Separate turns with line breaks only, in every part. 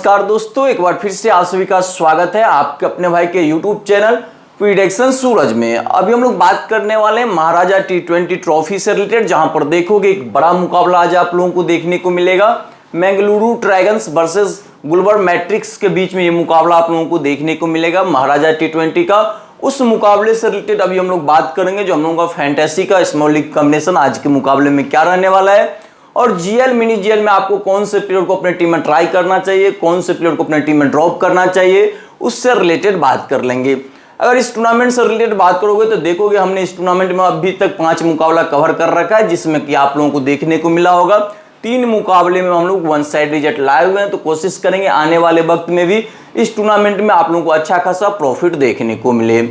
नमस्कार दोस्तों, एक बार फिर से आप सभी का स्वागत है आपके अपने भाई के YouTube चैनल प्रेडिक्शन सूरज में। अभी हम लोग बात करने वाले हैं महाराजा T20 ट्रॉफी से रिलेटेड, जहां पर देखोगे एक बड़ा मुकाबला आज आप लोगों को देखने को मिलेगा। Bengaluru dragons versus Gulbarga matrix के बीच में ये मुकाबला आप लोगों को देखने को मिलेगा महाराजा T20 का। उस मुकाबले से रिलेटेड अभी हम लोग बात करेंगे, जो हम लोगों का फैंटेसी का स्मॉल लीग कॉम्बिनेशन आज के मुकाबले में क्या रहने वाला है, और जीएल मिनी जीएल में आपको कौन से प्लेयर को अपने टीम में ट्राई करना चाहिए, कौन से प्लेयर को अपने टीम में ड्रॉप करना चाहिए, उससे रिलेटेड बात कर लेंगे। अगर इस टूर्नामेंट से रिलेटेड बात करोगे तो देखोगे हमने इस टूर्नामेंट में अभी तक 5 मुकाबला कवर कर रखा है, जिसमें कि आप लोगों को देखने को मिला होगा 3 मुकाबले में हम लोग वन साइड रिजल्ट लाए हुए हैं। तो कोशिश करेंगे आने वाले वक्त में भी इस टूर्नामेंट में आप लोगों को अच्छा खासा प्रॉफिट देखने को मिले।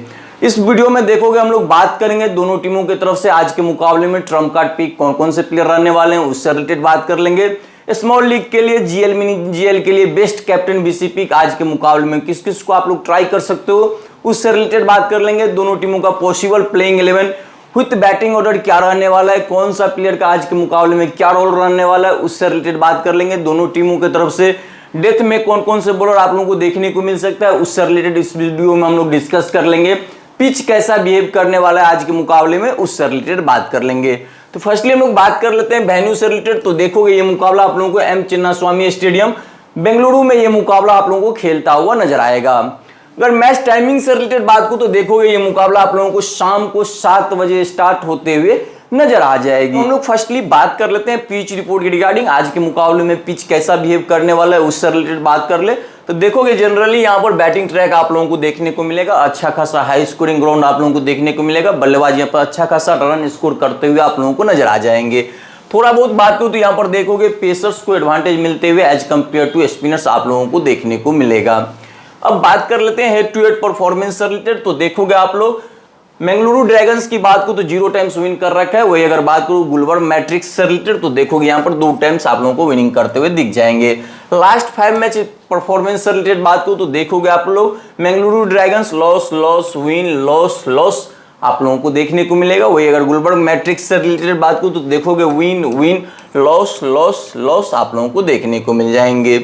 इस वीडियो में देखोगे हम लोग बात करेंगे दोनों टीमों की तरफ से आज के मुकाबले में ट्रम्प कार्ड पिक कौन कौन से प्लेयर रहने वाले हैं, उससे रिलेटेड बात कर लेंगे। स्मॉल लीग के लिए, जीएल मिनी जीएल के लिए बेस्ट कैप्टन बीसी पिक आज के मुकाबले में किस किस को आप लोग ट्राई कर सकते हो, उससे रिलेटेड बात कर लेंगे। दोनों टीमों का possible playing 11 with batting order क्या रहने वाला है, कौन सा प्लेयर का आज के मुकाबले में क्या रोल रहने वाला है, उससे रिलेटेड बात कर लेंगे। दोनों टीमों की तरफ से डेथ में कौन कौन से बॉलर आप लोगों को देखने को मिल सकता है, उससे रिलेटेड इस वीडियो में हम लोग डिस्कस कर लेंगे। पिच कैसा बिहेव करने वाला है आज के मुकाबले में, उससे रिलेटेड बात कर लेंगे। तो फर्स्टली हम लोग बात कर लेते हैं वेन्यू से रिलेटेड। तो देखोगे ये मुकाबला आप लोगों को एम चिन्नास्वामी स्टेडियम बेंगलुरु में ये मुकाबला आप लोगों को खेलता हुआ नजर आएगा। अगर मैच टाइमिंग से रिलेटेड बात को तो देखोगे ये मुकाबला आप लोगों को शाम को 7 बजे स्टार्ट होते हुए नजर आ जाएगी। हम लोग फर्स्टली बात कर लेते हैं पिच रिपोर्ट की रिगार्डिंग, आज के मुकाबले में पिच कैसा बिहेव करने वाला है उससे रिलेटेड बात कर ले। तो देखोगे जनरली यहाँ पर बैटिंग ट्रैक आप लोगों को देखने को मिलेगा, अच्छा खासा हाई स्कोरिंग ग्राउंड आप लोगों को देखने को मिलेगा। बल्लेबाज यहाँ पर अच्छा खासा रन स्कोर करते हुए आप लोगों को नजर आ जाएंगे। थोड़ा बहुत बात करूँ तो यहाँ पर देखोगे पेसर्स को एडवांटेज मिलते हुए एज कम्पेयर टू स्पिनर्स आप लोगों को देखने को मिलेगा। अब बात कर लेते हैं हेड टू हेड परफॉर्मेंस से रिलेटेड। तो देखोगे आप लोग बेंगलुरु ड्रैगन्स की बात को तो 0 टाइम्स विन कर रखा है। वही अगर बात करूं गुलबर्गा मैट्रिक्स से रिलेटेड तो देखोगे यहाँ पर 2 टाइम्स आप लोगों को विनिंग करते हुए दिख जाएंगे। लास्ट 5 मैच परफॉर्मेंस से रिलेटेड बात करूं तो देखोगे आप लोग Bengaluru dragons loss loss win loss loss आप लोगों को देखने को मिलेगा। वही अगर गुलबर्गा मैट्रिक्स से रिलेटेड बात करूं तो देखोगे win win loss loss loss आप लोगों को देखने को मिल जाएंगे।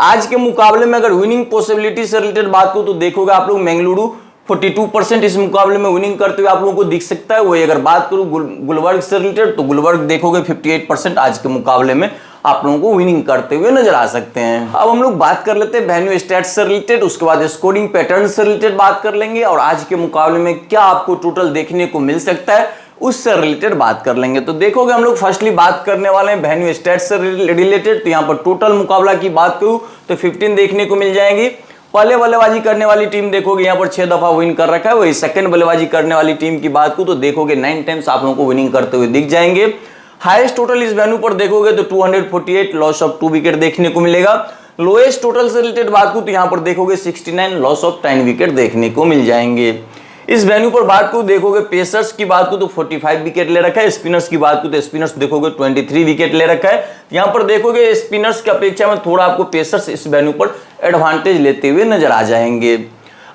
आज के मुकाबले में अगर विनिंग पॉसिबिलिटी से रिलेटेड बात करूं तो देखोगे आप लोग बेंगलुरु 42% इस मुकाबले में विनिंग करते हुए आप लोगों को दिख सकता है। वही अगर बात करूं गुलबर्गा से रिलेटेड तो गुलबर्गा देखोगे 58% आज के मुकाबले में आप लोगों को विनिंग करते हुए नजर आ सकते हैं। अब हम लोग बात कर लेते हैं वेन्यू स्टैट्स से रिलेटेड, उसके बाद स्कोरिंग पैटर्न से रिलेटेड बात कर लेंगे, और आज के मुकाबले में क्या आपको टोटल देखने को मिल सकता है उससे रिलेटेड बात कर लेंगे। तो देखोगे हम लोग फर्स्टली बात करने वाले हैं वेन्यू स्टैट्स से रिलेटेड। तो यहाँ पर टोटल मुकाबला की बात करूं तो 15 देखने को मिल जाएगी। पहले बल्लेबाजी करने वाली टीम देखोगे यहाँ पर 6 दफा विन कर रखा है। वही सेकंड बल्लेबाजी करने वाली टीम की बात को तो देखोगे 9 टाइम्स आप लोगों को विनिंग करते हुए दिख जाएंगे। हाईएस्ट टोटल इस वेन्यू पर देखोगे तो 248 लॉस ऑफ 2 विकेट देखने को मिलेगा। लोएस्ट टोटल से रिलेटेड बात को तो यहाँ पर देखोगे 69 लॉस ऑफ 10 विकेट देखने को मिल जाएंगे। इस वेन्यू पर बात को देखोगे पेसर्स की बात को तो 45 विकेट ले रखा है। स्पिनर्स की बात को तो स्पिनर्स देखोगे 23 विकेट ले रखा है। यहाँ पर देखोगे स्पिनर्स की अपेक्षा में थोड़ा आपको पेसर्स इस वेन्यू पर एडवांटेज लेते हुए नजर आ जाएंगे।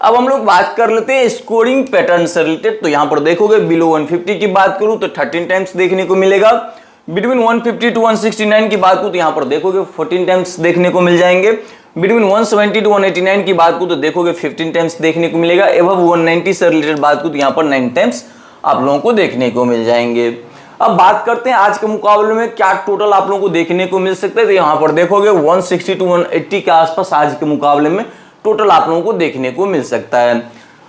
अब हम लोग बात कर लेते हैं स्कोरिंग पैटर्न से रिलेटेड। तो यहाँ पर देखोगे बिलो 150 की बात करूं तो 13 टाइम्स देखने को मिलेगा। बिटवीन 150 टू 169 की बात करूं तो यहाँ पर देखोगे 14 टाइम्स देखने को मिल जाएंगे। बिटवीन 170 टू 189 की बात को तो देखोगे 15 टाइम्स देखने को मिलेगा। एबव 190 से रिलेटेड बात को तो यहाँ पर 9 टाइम्स आप लोगों को देखने को मिल जाएंगे। अब बात करते हैं आज के मुकाबले में क्या टोटल आप लोगों को देखने को मिल सकता है। तो यहाँ पर देखोगे 160 टू 180 के आसपास आज के मुकाबले में टोटल आप लोगों को देखने को मिल सकता है।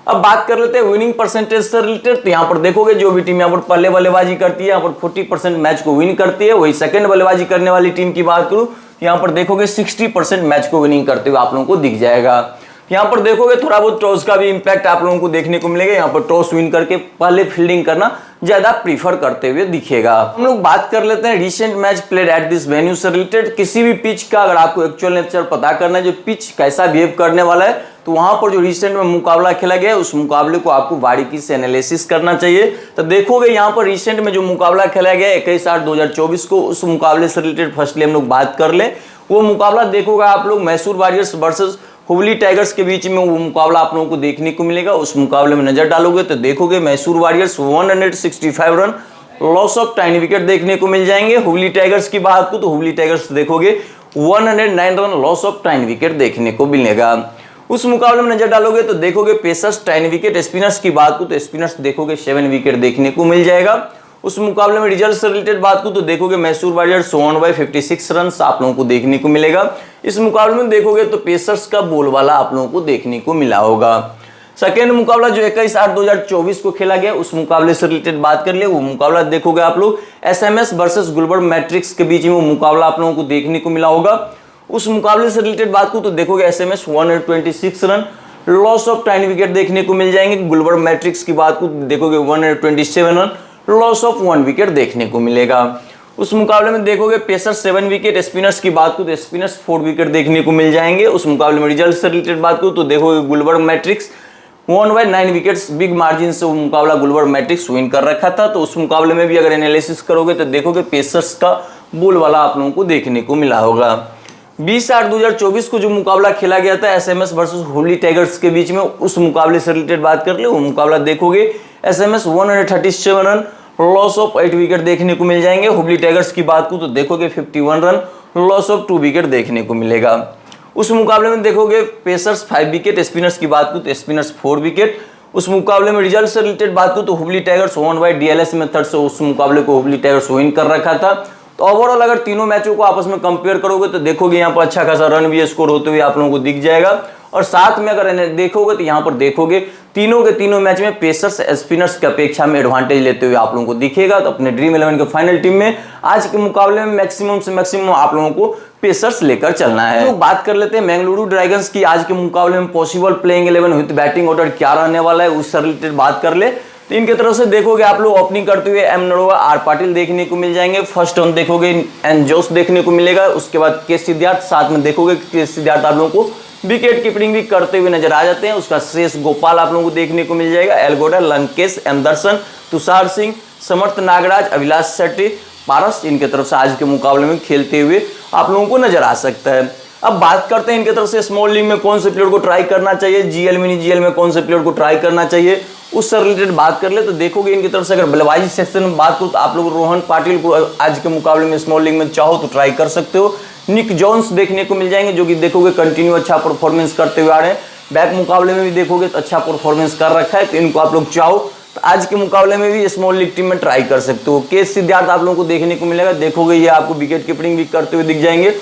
अब बात कर लेते हैं विनिंग परसेंटेज से रिलेटेड। तो यहाँ पर देखोगे जो भी टीम यहाँ पर पहले बल्लेबाजी करती है यहाँ पर 40% मैच को विन करती है। वही सेकंड बल्लेबाजी करने वाली टीम की बात करूँ यहाँ पर देखोगे 60% मैच को विनिंग करते हुए आप लोगों को दिख जाएगा। यहाँ पर देखोगे थोड़ा बहुत टॉस का भी इंपैक्ट आप लोगों को देखने को मिलेगा। यहाँ पर टॉस विन करके पहले फील्डिंग करना ज्यादा प्रीफर करते हुए दिखेगा। हम लोग बात कर लेते हैं recent match played at this venue से रिलेटेड। किसी भी पिच का अगर आपको एक्चुअल नेचर पता करना है, जो पिच कैसा बिहेव करने वाला है, तो वहां पर जो रिसेंट में मुकाबला खेला गया है उस मुकाबले को आपको बारीकी से एनालिसिस करना चाहिए। तो देखोगे यहाँ पर रिसेंट में जो मुकाबला खेला गया 21/8/2024 को, उस मुकाबले से रिलेटेड फर्स्टली हम लोग बात कर ले। वो मुकाबला देखोगे आप लोग Mysore warriors versus Hubli tigers के बीच में वो मुकाबला आप लोगों को देखने को मिलेगा। उस मुकाबले में नजर डालोगे तो देखोगे Mysore warriors 165 run loss of 10 wicket देखने को मिल जाएंगे। हुबली टाइगर्स की बात को तो हुबली टाइगर्स देखोगे 109 रन लॉस ऑफ 10 विकेट देखने को मिलेगा। उस मुकाबले में नजर डालोगे तो देखोगे पेसर्स 10 विकेट, स्पिनर्स की बात को तो स्पिनर्स देखोगे 7 विकेट देखने को मिल जाएगा। उस मुकाबले में रिजल्ट से रिलेटेड बात को तो देखोगे Mysore warriors won by 56 run आप लोगों को देखने को मिलेगा। इस मुकाबले में देखोगे तो पेसर्स का बोलबाला आप लोगों को देखने को मिला होगा। सेकेंड मुकाबला जो 21/8/2024 को खेला गया उस मुकाबले से रिलेटेड बात कर ले, वो मुकाबला देखोगे आप लोग एसएमएस वर्सेस गुलबर्ग मैट्रिक्स के बीच में वो मुकाबला आप लोगों को देखने को मिला होगा। उस मुकाबले से रिलेटेड बात को तो देखोगे SMS 126 run loss of 10 wicket देखने को मिल जाएंगे। गुलबर्ग मैट्रिक्स की बात को देखोगे 127 रन लॉस ऑफ 1 विकेट देखने को मिलेगा। उस मुकाबले में देखोगे पेसर्स 7 विकेट, स्पिनर्स की बात को तो स्पिनर्स 4 विकेट देखने को मिल जाएंगे। उस मुकाबले में रिजल्ट से रिलेटेड बात को तो देखोगे Gulbarg matrix 1/9 wickets big margin से वो मुकाबला गुलबर्ग मैट्रिक्स विन कर रखा था। तो उस मुकाबले में भी अगर एनालिसिस करोगे तो देखोगे पेसर्स का बोलबाला आप लोगों को देखने को मिला होगा। 20/8/2024 को जो मुकाबला खेला गया था एसएमएस वर्सेस हुबली टाइगर्स के बीच में उस मुकाबले से रिलेटेड बात कर ले, वो मुकाबला देखोगे SMS 137 run loss of 8 wicket देखने को मिल जाएंगे। हुबली टाइगर्स की बात को तो देखोगे 51 रन लॉस ऑफ 2 विकेट देखने को मिलेगा। उस मुकाबले में देखोगे पेसर्स 5 विकेट, स्पिनर्स की बात को तो स्पिनर्स 4 विकेट। उस मुकाबले में रिजल्ट से रिलेटेड बात को तो हुबली टाइगर्स 1/DLS मेथड से उस मुकाबले को हुबली टाइगर्स विन कर रखा था। तो ओवरऑल अगर तीनों मैचों को आपस में कंपेयर करोगे तो देखोगे यहाँ पर अच्छा खासा रन भी स्कोर होते हुए आप लोगों को दिख जाएगा। और साथ में अगर देखोगे तो यहाँ पर देखोगे तीनों के तीनों मैच में पेसर्स स्पिनर्स की अपेक्षा में एडवांटेज लेते हुए आप लोगों को दिखेगा। तो अपने ड्रीम 11 के फाइनल टीम में आज के मुकाबले में मैक्सिमम से मैक्सिमम आप लोगों को पेसर्स लेकर चलना है। तो बात कर लेते हैं बेंगलुरु ड्रैगन्स की आज के मुकाबले में possible playing 11 with batting order क्या रहने वाला है उससे रिलेटेड बात कर ले। तो इनकी तरफ से देखोगे आप लोग ओपनिंग करते हुए एम नरोवा, आर पाटिल देखने को मिल जाएंगे। फर्स्ट ऑन देखोगे एन जोस देखने को मिलेगा। उसके बाद के सिद्धार्थ, साथ में देखोगे के सिद्धार्थ आप लोगों को विकेट कीपिंग भी करते हुए नजर आ जाते हैं। उसका श्रेयस गोपाल आप लोगों को देखने को मिल जाएगा। एलगोडा, लंकेश, एंडरसन, तुषार सिंह, समर्थ नागराज, अभिलाष शेट्टी, पारस इनके तरफ से आज के मुकाबले में खेलते हुए आप लोगों को नजर आ सकता है। अब बात करते हैं इनके तरफ से स्मॉल लीग में कौन से प्लेयर को ट्राई करना चाहिए, जीएल मिनी जीएल में कौन से प्लेयर को ट्राई करना चाहिए उससे रिलेटेड बात कर ले। तो देखोगे इनकी तरफ से अगर बल्लेबाजी सेक्शन में बात करो तो आप लोग रोहन पाटिल को आज के मुकाबले में स्मॉल लीग में चाहो तो ट्राई कर सकते हो। निक जोन्स देखने को मिल जाएंगे जो कि देखोगे कंटिन्यू अच्छा परफॉर्मेंस करते हुए आ रहे हैं। बैक मुकाबले में भी देखोगे तो अच्छा परफॉर्मेंस कर रखा है। तो इनको आप लोग चाहो तो आज के मुकाबले में भी स्मॉल लीग टीम में ट्राई कर सकते हो। के सिद्धार्थ आप लोगों को देखने को मिलेगा। देखोगे ये आपको विकेट कीपिंग भी करते हुए दिख जाएंगे।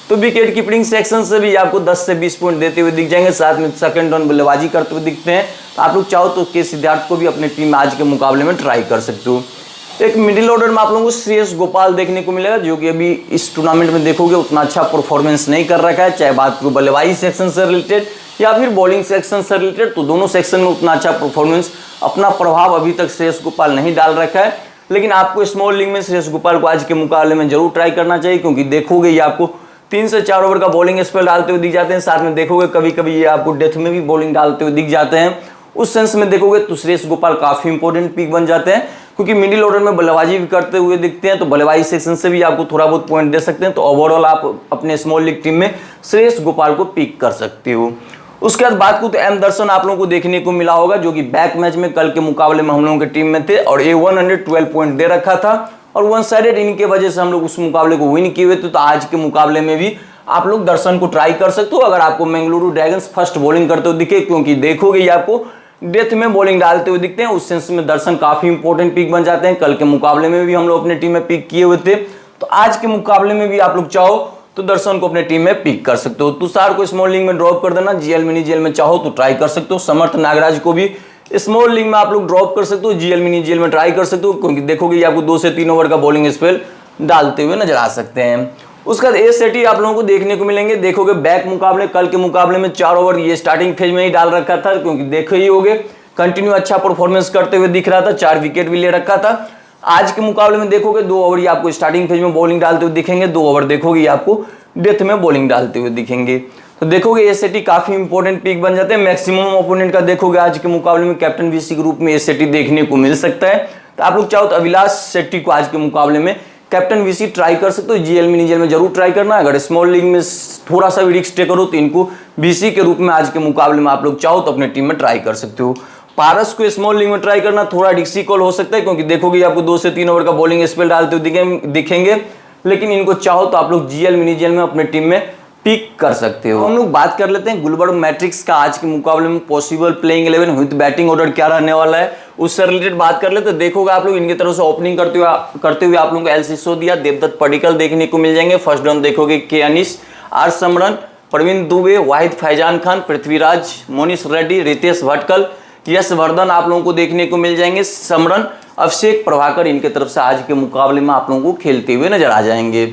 तो विकेट कीपिंग सेक्शन से भी आपको 10 से 20 पॉइंट देते हुए दिख जाएंगे। साथ में सेकंड डाउन बल्लेबाजी करते हुए दिखते हैं। तो आप लोग चाहो तो के सिद्धार्थ को भी अपनी टीम में आज के मुकाबले में ट्राई कर सकते हो। एक मिडिल ऑर्डर में आप लोगों को श्रेयस गोपाल देखने को मिलेगा जो कि अभी इस टूर्नामेंट में देखोगे उतना अच्छा परफॉर्मेंस नहीं कर रखा है, चाहे बात करो बल्लेबाजी सेक्शन से रिलेटेड या फिर बॉलिंग सेक्शन से रिलेटेड। तो दोनों सेक्शन में उतना अच्छा परफॉर्मेंस, अपना प्रभाव अभी तक श्रेयस गोपाल नहीं डाल रखा है। लेकिन आपको स्मॉल लीग में श्रेयस गोपाल को आज के मुकाबले में जरूर ट्राई करना चाहिए क्योंकि देखोगे ये आपको 3 से 4 ओवर का बॉलिंग स्पेल डालते हुए दिख जाते हैं। साथ में देखोगे कभी कभी ये आपको डेथ में भी बॉलिंग डालते हुए दिख जाते हैं। उस सेंस में देखोगे तो श्रेयस गोपाल काफी इंपॉर्टेंट पिक बन जाते हैं क्योंकि मिडिल ऑर्डर में बल्लेबाजी भी करते हुए दिखते हैं। तो बल्लेबाजी सेक्शन से भी आपको थोड़ा बहुत पॉइंट दे सकते हैं। तो ओवरऑल आप अपने स्मॉल लीग टीम में श्रेयस गोपाल को पिक कर सकते हो। उसके बाद बात को तो एम दर्शन आप लोगों को देखने को मिला होगा जो कि बैक मैच में कल के मुकाबले में हम लोगों की टीम में थे और ये 112 पॉइंट दे रखा था और वन साइडेड इनके वजह से हम लोग उस मुकाबले को विन किए हुए थे। तो आज के मुकाबले में भी आप लोग दर्शन को ट्राई कर सकते हो अगर आपको बेंगलुरु ड्रैगन्स फर्स्ट बॉलिंग करते हुए दिखे, क्योंकि देखोगे ये आपको डेथ में बॉलिंग डालते हुए दिखते हैं। उस सेंस में दर्शन काफी इंपॉर्टेंट पिक बन जाते हैं। कल के मुकाबले में भी हम लोग अपने टीम में पिक किए हुए थे। तो आज के मुकाबले में भी आप लोग चाहो तो दर्शन को अपने टीम में पिक कर सकते हो। तुषार को स्मॉल लीग में ड्रॉप कर देना, जीएल मिनी जीएल में चाहो तो ट्राई कर सकते हो। समर्थ नागराज को भी स्मॉल लीग में आप लोग ड्रॉप कर सकते हो, जीएल मिनी जीएल में ट्राई कर सकते हो क्योंकि देखोगे ये आपको 2 से 3 ओवर का बॉलिंग स्पेल डालते हुए नजर आ सकते हैं। उसके बाद ए सेटी आप लोगों को देखने को मिलेंगे। देखोगे बैक मुकाबले कल के मुकाबले में 4 ओवर ये स्टार्टिंग फेज में ही डाल रखा था क्योंकि देखे ही होगे कंटिन्यू अच्छा परफॉर्मेंस करते हुए दिख रहा था, 4 विकेट भी ले रखा था। आज के मुकाबले में देखोगे 2 ओवर ये आपको स्टार्टिंग फेज में बॉलिंग डालते हुए दिखेंगे, 2 ओवर देखोगे ये आपको डेथ में बॉलिंग डालते हुए दिखेंगे। तो देखोगे एसएटी काफी इंपॉर्टेंट पिक बन जाते हैं। मैक्सिमम ओपोनेंट का देखोगे आज के मुकाबले में कैप्टन वीसी के रूप में एसएटी देखने को मिल सकता है। तो आप लोग चाहो तो अभिलाष शेट्टी को आज के मुकाबले में कैप्टन वीसी ट्राई कर सकते हो। जीएल मिनी जीएल में जरूर ट्राई करना। अगर स्मॉल लीग में थोड़ा सा भी रिस्क टेक करो तो इनको वीसी के रूप में आज के मुकाबले में आप लोग चाहो तो अपने टीम में ट्राई कर सकते हो। पारस को स्मॉल लीग में ट्राई करना थोड़ा रिस्की कॉल हो सकता है क्योंकि देखोगे आपको 2 से 3 ओवर का बॉलिंग स्पेल डालते हुए दिखेंगे। लेकिन इनको चाहो तो आप लोग जीएल मिनी जीएल में अपने टीम में पिक कर सकते हो। हम लोग बात कर लेते हैं गुलबर्ग मैट्रिक्स का आज के मुकाबले में possible playing 11 with batting order क्या रहने वाला है, उससे रिलेटेड बात कर ले तो देखोगे आप लोग इनकी तरफ से ओपनिंग करते हुए आप लोगों को एल सिसोदिया, देवदत्त पडिक्कल देखने को मिल जाएंगे। फर्स्ट डाउन देखोगे के अनीस, आर समरन, प्रवीण दुबे, वाहिद फैजान खान, पृथ्वीराज, मोनिश रेड्डी, रितेश भटकल, यश वर्धन आप लोगों को देखने को मिल जाएंगे। समरन, अभिषेक प्रभाकर इनके तरफ से आज के मुकाबले में आप लोगों को खेलते हुए नजर आ जाएंगे।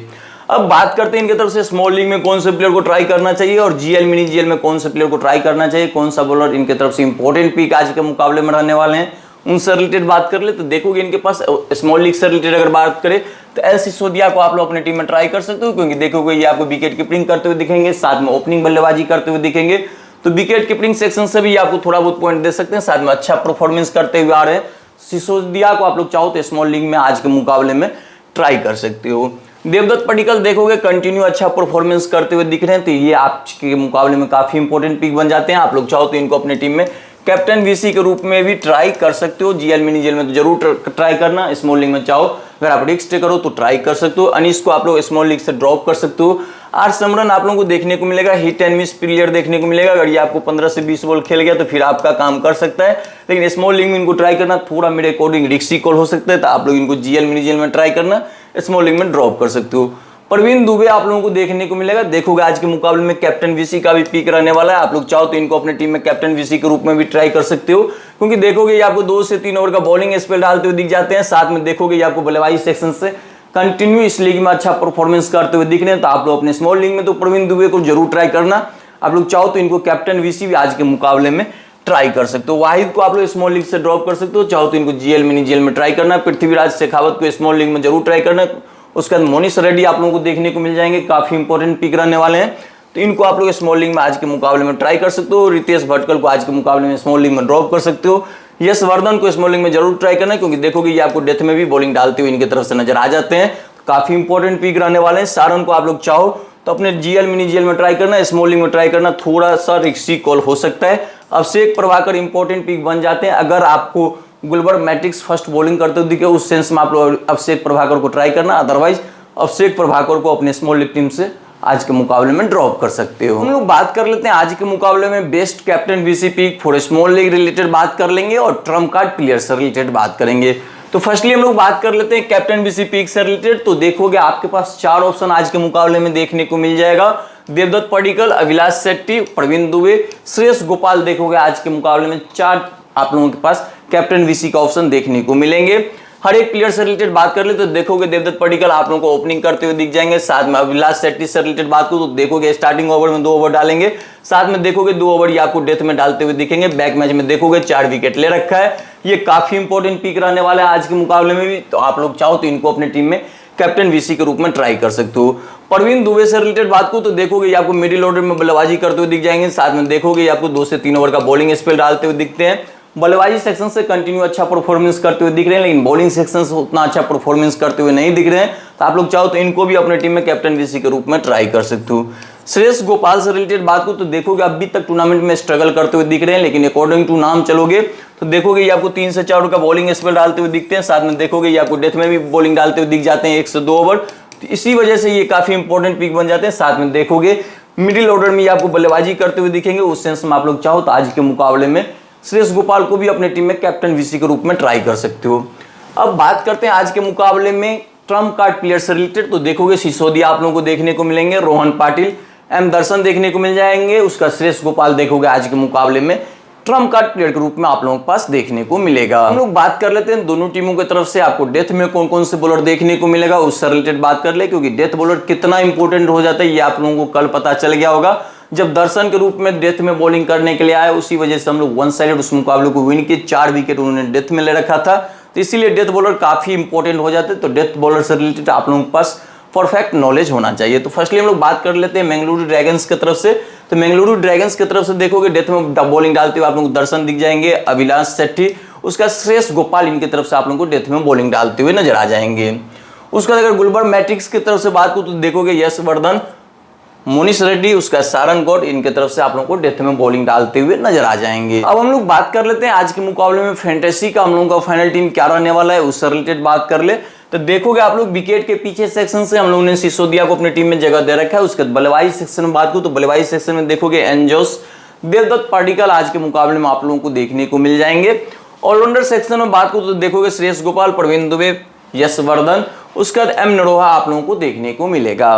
अब बात करते हैं इनके तरफ से स्मॉल लीग में कौन से प्लेयर को ट्राई करना चाहिए और जीएल मिनी जीएल में कौन से प्लेयर को ट्राई करना चाहिए, कौन सा बॉलर इनके तरफ से इंपॉर्टेंट पिक आज के मुकाबले में रहने वाले हैं, उनसे रिलेटेड बात कर ले तो देखोगे इनके पास स्मॉल लीग से रिलेटेड अगर बात करें तो एल सिसोदिया को आप लोग अपनी टीम में ट्राई कर सकते हो, क्योंकि देखोगे ये आपको विकेट कीपिंग करते हुए दिखेंगे, साथ में ओपनिंग बल्लेबाजी करते हुए दिखेंगे, तो विकेट कीपिंग सेक्शन से भी आपको थोड़ा बहुत पॉइंट दे सकते हैं, साथ में अच्छा परफॉर्मेंस करते हुए आ रहे हैं। सिसोदिया को आप लोग चाहो तो स्मॉल लीग में आज के मुकाबले में ट्राई कर सकते हो। देवदत्त पडिक्कल देखोगे कंटिन्यू अच्छा परफॉर्मेंस करते हुए दिख रहे हैं, तो ये आपके मुकाबले में काफी इंपॉर्टेंट पिक बन जाते हैं। आप लोग चाहो तो इनको अपनी टीम में कैप्टन वीसी के रूप में भी ट्राई कर सकते हो। जीएल मिनी जीएल में तो जरूर ट्राई करना, स्मॉल लीग में चाहो अगर आप रिस्क टे करो तो ट्राई कर सकते हो। अनीस को आप लोग स्मॉल लीग से ड्रॉप कर सकते हो। आर समरन आप लोगों को देखने को मिलेगा, हिट एंड मिस प्लेयर देखने को मिलेगा, अगर ये आपको 15 से 20 बॉल खेल गया तो फिर आपका काम कर सकता है, लेकिन स्मॉल लीग में इनको ट्राई करना थोड़ा मेरे अकॉर्डिंग रिस्की कॉल हो सकता है, तो आप लोग इनको जीएल मिनी जीएल में ट्राई करना, स्मॉल लीग में ड्रॉप कर सकते हो। प्रवीण दुबे आप लोगों को देखने को मिलेगा, देखोगे आज के मुकाबले में कैप्टन वीसी का भी पिक रहने वाला है। आप लोग चाहो तो इनको अपने टीम में कैप्टन वीसी के रूप में भी ट्राई कर सकते हो, क्योंकि देखोगे ये आपको 2 से 3 ओवर का बॉलिंग स्पेल डालते हुए दिख जाते हैं, साथ में देखोगे ये आपको बल्लेबाजी सेक्शन से कंटिन्यू इस लीग में अच्छा परफॉर्मेंस करते हुए दिख रहे हैं, तो आप लोग अपने स्मॉल लीग में तो प्रवीण दुबे को जरूर ट्राई करना। आप लोग चाहो तो इनको कैप्टन वीसी भी आज के मुकाबले में ट्राई कर सकते हो। वाहिद को आप लोग स्मॉल लीग से ड्रॉप कर सकते हो, चाहो तो इनको जीएल मिनी जीएल में ट्राई करना। पृथ्वीराज शेखावत को स्मॉल लीग में जरूर ट्राई करना। उसके बाद मोनिश रेड्डी आप लोगों को देखने को मिल जाएंगे, काफी इंपॉर्टेंट पिक रहने वाले हैं, तो इनको आप लोग स्मॉल लीग में आज के मुकाबले में ट्राई कर सकते हो। रितेश भटकल को आज के मुकाबले में स्मॉल लीग में ड्रॉप कर सकते हो। यश वर्धन को स्मॉल लीग में जरूर ट्राई करना, क्योंकि देखोगे ये आपको डेथ में भी बॉलिंग डालते हुए इनकी तरफ से नजर आ जाते हैं, काफी इंपॉर्टेंट पिक रहने वाले हैं। सारन को आप लोग चाहो तो अपने जीएल मिनी जीएल में ट्राई करना, स्मॉल लीग में ट्राई करना, थोड़ा सा रिस्की कॉल हो सकता है। अभिषेक प्रभाकर इंपॉर्टेंट पिक बन जाते हैं, अगर आपको गुलबर्ग मैट्रिक्स फर्स्ट बॉलिंग करते हुए दिखे उस सेंस में आप लोग अभिषेक प्रभाकर को ट्राई करना, अदरवाइज अभिषेक प्रभाकर को अपने स्मॉल लीग टीम से आज के मुकाबले में ड्रॉप कर सकते हो। हम लोग बात कर लेते हैं आज के मुकाबले में best captain VC pick for small league related बात कर लेंगे और ट्रम्प कार्ड प्लेयर से रिलेटेड बात करेंगे। तो फर्स्टली हम लोग बात कर लेते हैं कैप्टन वीसी पिक से रिलेटेड, तो देखोगे आपके पास 4 ऑप्शन आज के मुकाबले में देखने को मिल जाएगा। देवदत्त पडिक्कल, अभिलाष शेट्टी, प्रवीण दुबे, श्रेयस गोपाल, देखोगे आज के मुकाबले में 4 आप लोगों के पास कैप्टन वीसी का ऑप्शन देखने को मिलेंगे। हर एक प्लेयर से रिलेटेड बात कर ले तो देखोगे देवदत्त पडिक्कल आप लोगों को ओपनिंग करते हुए दिख जाएंगे, साथ में अभिलाष शेट्टी से रिलेटेड बात करूं तो देखोगे स्टार्टिंग ओवर में 2 ओवर डालेंगे, साथ में देखोगे 2 ओवर ये आपको डेथ में डालते हुए दिखेंगे। बैक मैच में देखोगे 4 विकेट ले रखा है, ये काफी इंपॉर्टेंट पिक रहने वाला है आज के मुकाबले में भी, तो आप लोग चाहो तो इनको अपनी टीम में कैप्टन वीसी के रूप में ट्राई कर सकते हो। प्रवीण दुबे से रिलेटेड बात करूं तो देखोगे ये आपको मिडिल ऑर्डर में बल्लेबाजी करते हुए दिख जाएंगे, साथ में देखोगे ये आपको 2 से 3 ओवर का बॉलिंग स्पेल डालते हुए दिखते हैं। बल्लेबाजी सेक्शन से कंटिन्यू अच्छा परफॉर्मेंस करते हुए दिख रहे हैं, लेकिन बॉलिंग सेक्शन से उतना अच्छा परफॉर्मेंस करते हुए नहीं दिख रहे हैं, तो आप लोग चाहो तो इनको भी अपने टीम में कैप्टन वीसी के रूप में ट्राई कर सकते हो। श्रेयस गोपाल से रिलेटेड बात करूं तो देखोगे अभी तक टूर्नामेंट में स्ट्रगल करते हुए दिख रहे हैं, लेकिन अकॉर्डिंग टू नाम चलोगे तो देखोगे ये आपको 3 से 4 ओवर का बॉलिंग स्पेल डालते हुए दिखते हैं, साथ में देखोगे ये आपको डेथ में भी बॉलिंग डालते हुए दिख जाते हैं 1 से 2 ओवर, तो इसी वजह से ये काफी इंपॉर्टेंट पिक बन जाते हैं। साथ में देखोगे मिडिल ऑर्डर में ये आपको बल्लेबाजी करते हुए दिखेंगे, उस सेंस में आप लोग चाहो तो आज के मुकाबले में श्रेयस गोपाल को भी अपने टीम में कैप्टन वीसी के रूप में ट्राई कर सकते हो। अब बात करते हैं आज के मुकाबले में ट्रम्प कार्ड प्लेयर से रिलेटेड, तो देखोगे सिसोदिया आप लोगों को देखने को मिलेंगे, रोहन पाटिल, एम दर्शन देखने को मिल जाएंगे, उसका श्रेयस गोपाल देखोगे आज के मुकाबले में ट्रम्प कार्ड प्लेयर के रूप में आप लोगों के पास देखने को मिलेगा। हम लोग बात कर लेते हैं दोनों टीमों की तरफ से आपको डेथ में कौन कौन से बॉलर देखने को मिलेगा उससे रिलेटेड बात कर ले, क्योंकि डेथ बॉलर कितना इंपॉर्टेंट हो जाता है ये आप लोगों को कल पता चल गया होगा, जब दर्शन के रूप में डेथ में बॉलिंग करने के लिए आए, उसी वजह से हम लोग 1 साइडेड उस मुकाबले को विन किए, 4 विकेट उन्होंने डेथ में ले रखा था, तो इसीलिए डेथ बॉलर काफी इंपॉर्टेंट हो जाते हैं, तो डेथ बॉलर से रिलेटेड आप लोगों के पास परफेक्ट नॉलेज होना चाहिए। तो फर्स्टली हम लोग बात कर लेते हैं बेंगलुरु ड्रैगन्स की तरफ से, तो बेंगलुरु ड्रैगन्स की तरफ से देखोगे डेथ में बॉलिंग डालते हुए आप लोगों को दर्शन दिख जाएंगे, अभिलाष शेट्टी, उसका श्रेयस गोपाल, इनकी तरफ से आप लोगों को डेथ में बॉलिंग डालते हुए नजर आ जाएंगे। उसका अगर गुलबर्ग मैट्रिक्स की तरफ से बात करूं तो देखोगे यश वर्धन, मोनिश रेड्डी, उसका सारंग गौड, इनके तरफ से आप लोगों को डेथ में बॉलिंग डालते हुए नजर आ जाएंगे। अब हम लोग बात कर लेते हैं आज के मुकाबले में फैंटेसी का हम लोगों का फाइनल टीम क्या रहने वाला है उससे रिलेटेड बात कर ले, तो देखोगे आप लोग विकेट के पीछे सेक्शन से हम लोगों ने सिसोदिया को अपनी टीम में जगह दे रखा है। उसके बाद बल्लेबाजी सेक्शन में बात करूं तो बल्लेबाजी सेक्शन में देखोगे एंजोस, देवदत्त पाटिकल आज के मुकाबले में आप लोगों को देखने को मिल जाएंगे। ऑलराउंडर सेक्शन में बात करूं तो देखोगे श्रेयस गोपाल, प्रवीण दुबे, यशवर्धन, उसके बाद एम नरोहा आप लोगों को देखने को मिलेगा।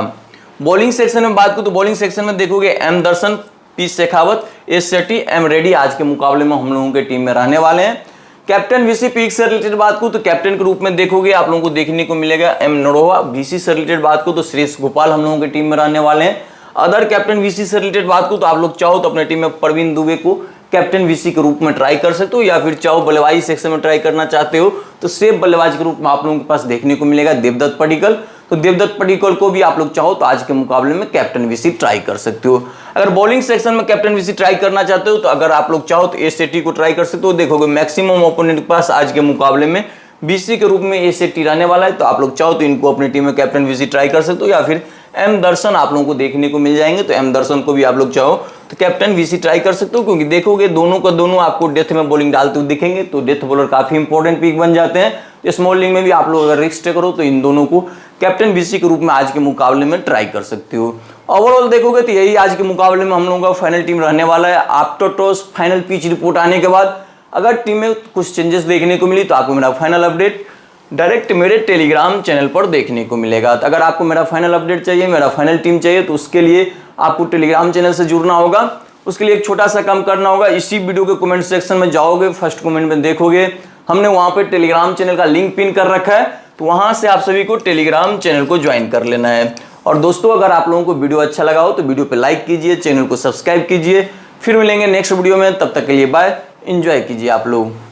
बॉलिंग सेक्शन में बात करूं तो बॉलिंग सेक्शन में देखोगे M Darshan, P Shekhawat, S Shetty, M Reddy आज के मुकाबले में हम लोगों के टीम में रहने वाले हैं। कैप्टन वीसी पीक से रिलेटेड बात करूं तो कैप्टन के रूप में देखोगे आप लोगों को देखने को मिलेगा एम नरोहा। वीसी से रिलेटेड बात करूं तो श्रेयस गोपाल हम लोगों की टीम में रहने वाले हैं। अदर कैप्टन वीसी से रिलेटेड बात करूं तो आप लोग चाहो तो अपने टीम में प्रवीण दुबे को कैप्टन वीसी के रूप में ट्राई कर सकते हो, या फिर चाहो बल्लेबाजी सेक्शन में ट्राई करना चाहते हो तो सेफ बल्लेबाज के रूप में आप लोगों के पास देखने को मिलेगा देवदत्त पडिक्कल। तो देवदत्त पडिक्कल को भी आप लोग चाहो तो आज के मुकाबले में कैप्टन वीसी ट्राई कर सकते हो। अगर बॉलिंग सेक्शन में कैप्टन वीसी ट्राई करना चाहते हो तो अगर आप लोग चाहो तो एस शेट्टी को ट्राई कर सकते हो। देखोगे मैक्सिमम ओपोनेंट के पास आज के मुकाबले में बीसी के रूप में एस शेट्टी रहने वाला है, तो आप लोग चाहो तो इनको अपनी टीम में कैप्टन वीसी ट्राई कर सकते हो, या फिर एम दर्शन आप लोगों को देखने को मिल जाएंगे। तो एम दर्शन को भी आप लोग चाहो तो कैप्टन वीसी ट्राई कर सकते हो, क्योंकि देखोगे दोनों का दोनों आपको डेथ में बॉलिंग डालते हुए दिखेंगे, तो डेथ बॉलर काफी इंपॉर्टेंट पिक बन जाते हैं। स्मॉल लीग में भी आप लोग अगर रिस्क करो तो इन दोनों को कैप्टन वीसी के रूप में आज के मुकाबले में ट्राई कर सकते हो। ओवरऑल देखोगे तो यही आज के मुकाबले में हम लोगों का फाइनल टीम रहने वाला है। After toss final pitch report आने के बाद अगर टीम में कुछ चेंजेस देखने को मिली तो आपको मेरा फाइनल अपडेट डायरेक्ट मेरे टेलीग्राम चैनल पर देखने को मिलेगा। तो अगर आपको मेरा फाइनल अपडेट चाहिए, मेरा फाइनल टीम चाहिए, तो उसके लिए आपको टेलीग्राम चैनल से जुड़ना होगा। उसके लिए एक छोटा सा काम करना होगा, इसी वीडियो के कमेंट सेक्शन में जाओगे, फर्स्ट कमेंट में देखोगे हमने वहां पे टेलीग्राम चैनल का लिंक पिन कर रखा है, तो वहां से आप सभी को टेलीग्राम चैनल को ज्वाइन कर लेना है। और दोस्तों अगर आप लोगों को वीडियो अच्छा लगा हो तो वीडियो पे लाइक कीजिए, चैनल को सब्सक्राइब कीजिए। फिर मिलेंगे नेक्स्ट वीडियो में, तब तक के लिए बाय, एंजॉय कीजिए आप लोग।